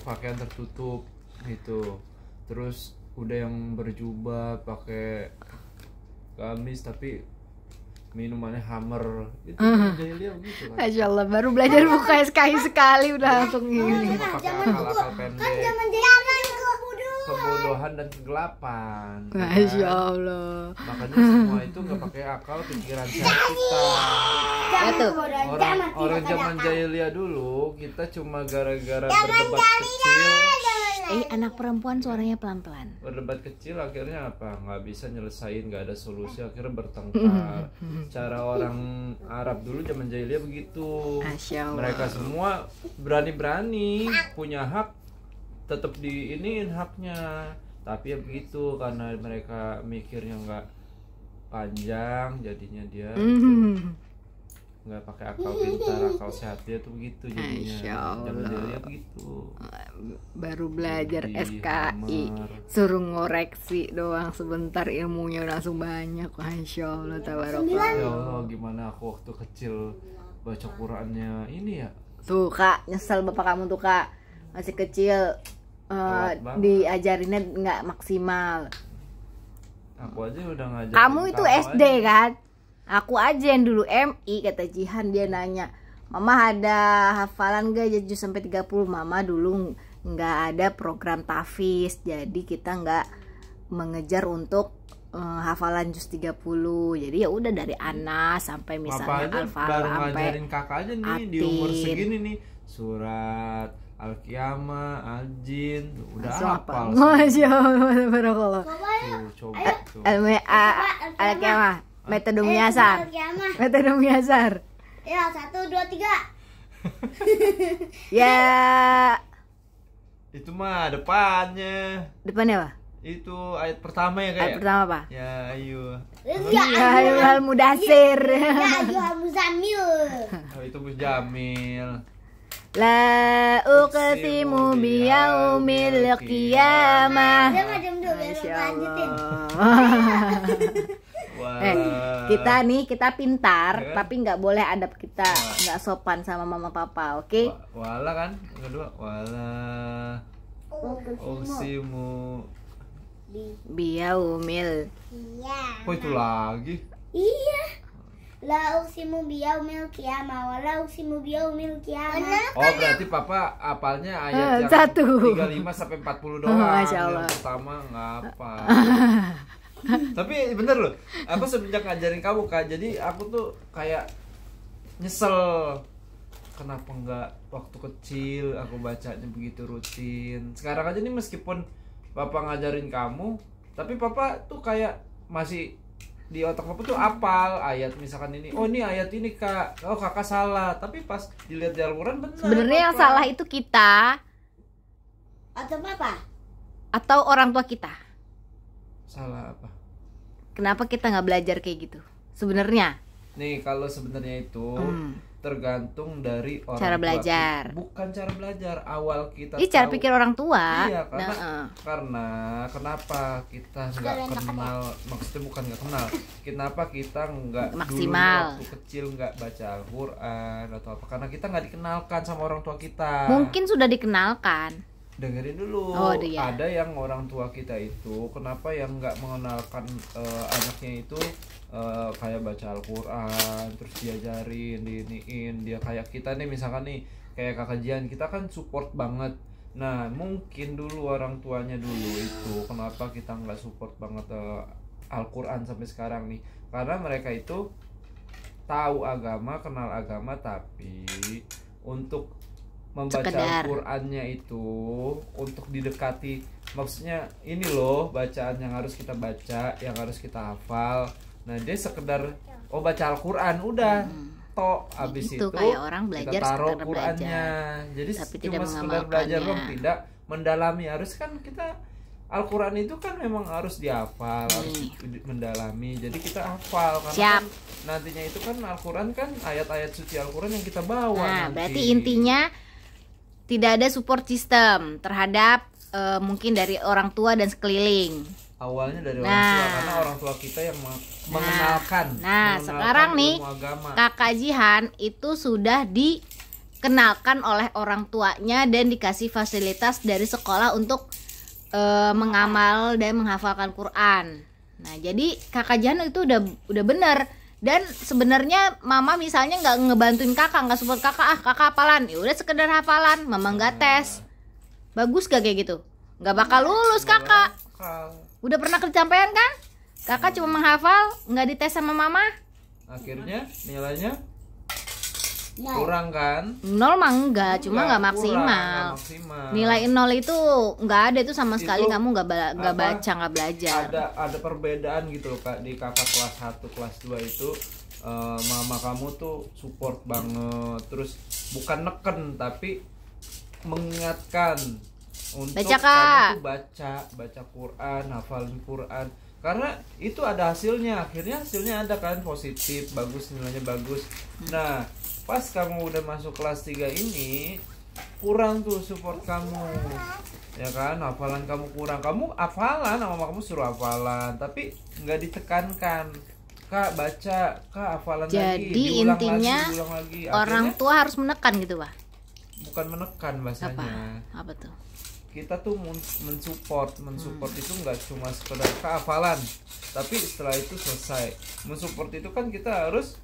pakaian tertutup gitu. Terus udah yang berjubah pakai gamis tapi minumannya Hammer itu jahiliyah begitu kan. Masya Allah, baru belajar buka SKI sekali udah langsung ini. Cuma pakai akal-akal pendek, kebodohan dan kegelapan. Masya kan? Allah. Makanya semua itu nggak pakai akal, pikiran sehat kita. Ya tuh. Orang zaman jahiliyah dulu kita cuma gara-gara berdebat kecil. Anak perempuan suaranya pelan-pelan. Berdebat kecil akhirnya apa? Nggak bisa nyelesain, nggak ada solusi, akhirnya bertengkar. Cara orang Arab dulu zaman jahiliyah begitu. Mereka semua berani-berani punya hak, tetap diiniin haknya. Tapi ya begitu, karena mereka mikirnya nggak panjang, jadinya dia nggak pakai akal pintar, akal sehat dia tuh begitu jadinya. Zaman jahiliyah begitu. Baru belajar Jadi, SKI, suruh ngoreksi doang sebentar ilmunya langsung banyak. Masya Allah, tabarakallah. Ya Allah, gimana aku waktu kecil baca Qurannya ini ya. Tuh Kak, nyesel bapak kamu tuh Kak, masih kecil diajarinnya nggak maksimal. Aku aja udah ngajarin. Kamu itu SD aja. kan? Aku aja yang dulu MI, kata Jihan, dia nanya, Mama ada hafalan gak juz sampai 30? Mama dulu nggak ada program tahfiz, jadi kita nggak mengejar untuk hafalan juz 30. Jadi ya udah dari Anas sampai misalnya Al-Falaq baru sampai ngajarin kakak aja nih Atin. di umur segini nih surat Al-Qiyamah, Al-Jin udah hafal. Masya Allah, barakallah. Tuh, coba tuh. Al-Qiyamah, metode Miasar. Metode Miasar. Ya, 1, 2, 3. Ya, Itu mah depannya. depannya apa? Itu ayat pertama ya kayak. Ayat pertama apa? Ya, ayo. Ya ayyuhal mudasir. Ya, ayyuhal muzammil. Oh, itu Jamil. La uqsimu biyaumil qiyamah. Dia macam dulu biar Masya lanjutin. Allah. Wah. Kita pintar, Ya kan? tapi nggak boleh adab kita nggak sopan sama mama papa, oke? Wala kan? Yang kedua, wala uqsimu. Biyaumil. Iya. Oh, itu lagi. Iya. La uqsimu biyaumil qiyamah wa la uqsimu biyaumil qiyamah. Oh, berarti papa apalnya ayat yang 35 sampai 40 doang. Masya Allah. Yang pertama ngapa? Tapi bener loh, aku semenjak ngajarin kamu Kak, jadi aku tuh kayak nyesel kenapa nggak waktu kecil aku bacanya begitu rutin. Sekarang aja nih meskipun papa ngajarin kamu, tapi papa tuh kayak masih di otak papa tuh apal ayat misalkan ini. Oh, ini ayat ini Kak. Oh, kakak salah. Tapi pas dilihat di Al-Qur'an benar. Sebenarnya yang salah itu kita Atau apa? atau orang tua kita. Salah apa? Kenapa kita nggak belajar kayak gitu? Sebenarnya Nih, kalau sebenarnya itu tergantung dari orang Cara tua belajar. kita. Bukan cara belajar, awal kita ini cara tahu. pikir orang tua. Iya, karena kenapa kita nggak kenal, maksudnya bukan nggak kenal, kenapa kita nggak Maksimal. dulu waktu kecil nggak baca Al-Quran atau apa, karena kita nggak dikenalkan sama orang tua kita. Mungkin sudah dikenalkan. Dengerin dulu, Oh, iya. ada yang orang tua kita itu kenapa yang nggak mengenalkan anaknya itu kayak baca Al-Quran, terus diajarin, diiniin, dia kayak kita nih misalkan nih kayak kakak Jian, kita kan support banget. Nah, mungkin dulu orang tuanya dulu itu kenapa kita nggak support banget Al-Quran sampai sekarang nih, karena mereka itu tahu agama, kenal agama, tapi untuk membaca Al-Qur'annya itu untuk didekati, maksudnya ini loh bacaan yang harus kita baca, yang harus kita hafal. Nah, dia sekedar baca Al-Qur'an udah tok, abis itu kayak orang belajar kita taruh sekedar Qur'annya. belajar, Jadi tapi cuma tidak sekedar belajar mengamalkannya. dong, tidak mendalami. Harus kan kita Al-Qur'an itu kan memang harus dihafal, harus mendalami. Jadi kita hafal karena Siap. kan nantinya itu kan Al-Qur'an kan ayat-ayat suci Al-Qur'an yang kita bawa. Nah, nanti. berarti intinya tidak ada support system terhadap mungkin dari orang tua dan sekeliling. Awalnya dari orang tua, karena orang tua kita yang mengenalkan. Nah, mengenalkan sekarang nih ilmu agama. Kakak Jihan itu sudah dikenalkan oleh orang tuanya dan dikasih fasilitas dari sekolah untuk mengamal dan menghafalkan Quran. Nah, jadi kakak Jihan itu udah bener. Dan sebenarnya mama misalnya nggak ngebantuin kakak, nggak support kakak, kakak hafalan, ya udah sekedar hafalan, mama nggak tes. Bagus gak kayak gitu? Nggak bakal lulus kakak. Udah pernah kecapean kan? Kakak cuma menghafal, nggak dites sama mama. Akhirnya nilainya kurang kan? 0 mah enggak, cuma nggak maksimal. Nilai 0 itu nggak ada itu sama sekali, kamu nggak baca, nggak belajar. Ada perbedaan gitu loh Kak, di kakak kelas 1, kelas 2 itu mama kamu tuh support banget, terus bukan neken tapi mengingatkan untuk Baca, Kak. kamu tuh baca Quran, hafalin Quran. Karena itu ada hasilnya, akhirnya hasilnya ada kan, positif, bagus, nilainya bagus. Nah, pas kamu udah masuk kelas 3 ini kurang tuh support kamu, ya kan, hafalan kamu kurang. Kamu hafalan, sama kamu suruh hafalan, tapi nggak ditekankan, Kak baca, Kak hafalan lagi. Jadi intinya diulang lagi. Orang Akhirnya, tua harus menekan gitu, Pak. bukan menekan bahasanya. Apa tuh? Kita tuh mensupport itu nggak cuma sekedar Kak hafalan, tapi setelah itu selesai. Mensupport itu kan kita harus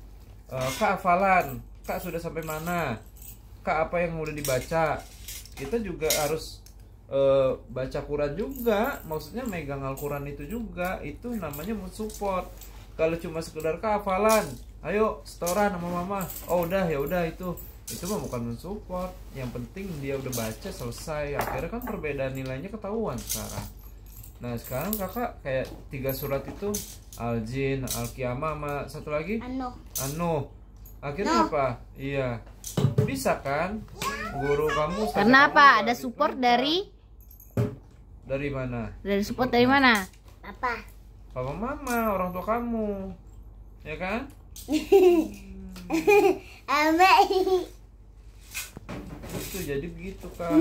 Kak hafalan, Kak sudah sampai mana, Kak apa yang udah dibaca. Kita juga harus baca Quran juga, maksudnya megang Al-Quran itu juga, itu namanya mensupport. Kalau cuma sekedar Kak hafalan, ayo setoran sama mama, oh udah ya udah, itu mah bukan mensupport. Yang penting dia udah baca selesai. Akhirnya kan perbedaan nilainya ketahuan sekarang. Nah sekarang kakak kayak 3 surat itu, Al-Jin, Al-Qiyamah, sama satu lagi An-Nuh. Akhirnya apa? Iya, bisa kan? Guru kamu. Karena apa? Ada support dari mana? Dari support dari mana? Apa? Papa mama, orang tua kamu, ya kan? Itu jadi begitu Kak.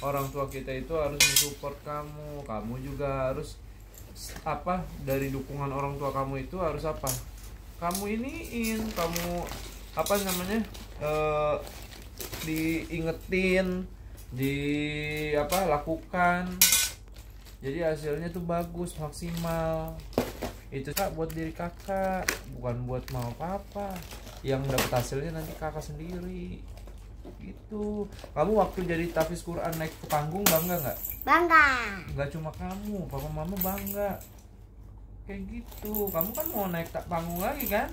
Orang tua kita itu harus mensupport kamu. Kamu juga harus apa? Dari dukungan orang tua kamu itu harus apa? Kamu kamu apa namanya? Diingetin, lakukan. Jadi hasilnya tuh bagus, maksimal. Itu Kak buat diri kakak, bukan buat mau apa-apa. Yang dapat hasilnya nanti kakak sendiri. Gitu. Kamu waktu jadi tahfiz Quran naik ke panggung bangga nggak? Bangga. Nggak cuma kamu, papa mama bangga. Kayak gitu. Kamu kan mau naik panggung lagi kan?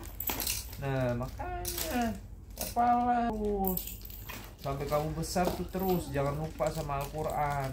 Nah makanya hafalan terus sampai kamu besar tuh terus. Jangan lupa sama Al-Quran.